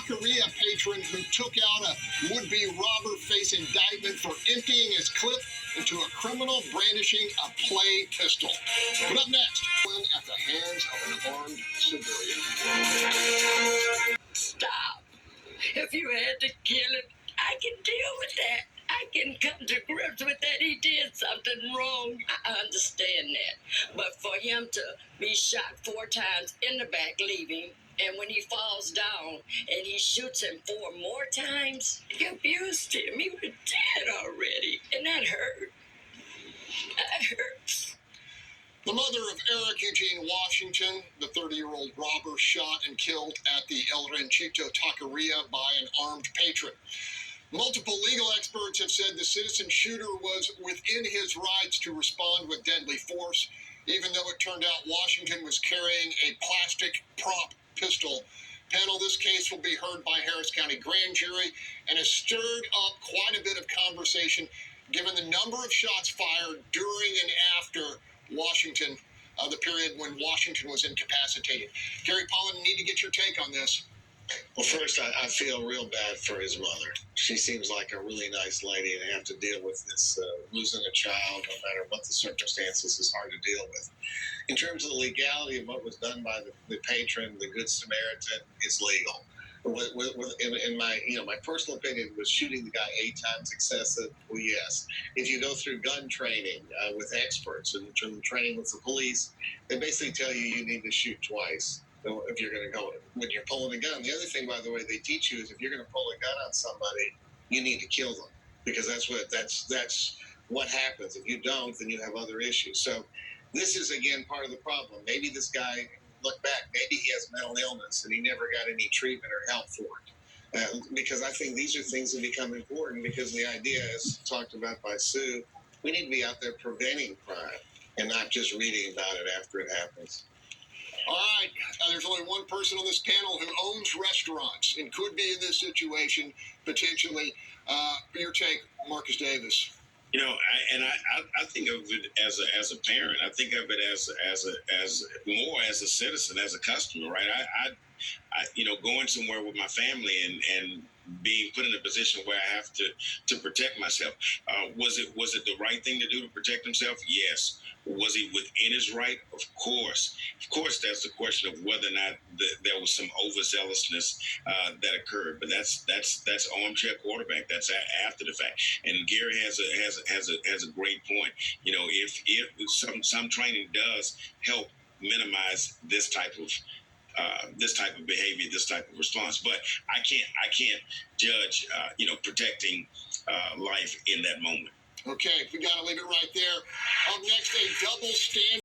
taqueria patron who took out a would-be robber face indictment for emptying his clip into a criminal brandishing a play pistol. But up next, at the hands of an armed civilian. Stop. If you had to kill him, I can deal with that. I can come to grips with that. He did something wrong. I understand that. But for him to be shot 4 times in the back, leaving, and when he falls down and he shoots him 4 more times, he abused him. He was dead already. And that hurt. That hurts. The mother of Eric Eugene Washington, the 30-year-old robber shot and killed at the El Ranchito Taqueria by an armed patron. Multiple legal experts have said the citizen shooter was within his rights to respond with deadly force, even though it turned out Washington was carrying a plastic prop pistol. Panel, this case will be heard by Harris County grand jury and has stirred up quite a bit of conversation given the number of shots fired during and after Washington, the period when Washington was incapacitated. Gary Pollan, need to get your take on this. Well, first, I feel real bad for his mother. She seems like a really nice lady, and to have to deal with this losing a child, no matter what the circumstances, is hard to deal with. In terms of the legality of what was done by the patron, the Good Samaritan, is legal. In my personal opinion, was shooting the guy 8 times excessive? Well, yes. If you go through gun training with experts and training with the police, they basically tell you need to shoot twice if you're going to go when you're pulling a gun. The other thing, by the way, they teach you is if you're going to pull a gun on somebody, you need to kill them, because that's what happens. If you don't, then you have other issues. So this is, again, part of the problem. Maybe this guy, look back, maybe he has mental illness and he never got any treatment or help for it. Because I think these are things that become important, because the idea, as talked about by Sue, we need to be out there preventing crime and not just reading about it after it happens. All right, there's only one person on this panel who owns restaurants and could be in this situation potentially. Your take, Marcus Davis. You know, I think of it as a parent. I think of it as more as a citizen, as a customer, right? I going somewhere with my family and being put in a position where I have to protect myself. Was it the right thing to do to protect himself? Yes. Was he within his right? Of course. Of course, that's the question of whether or not there was some overzealousness that occurred. But that's armchair quarterback. That's after the fact. And Gary has a great point. You know, if some training does help minimize this type of behavior, this type of response. But I can't judge, protecting life in that moment. Okay, we got to leave it right there. Up next, a double standard.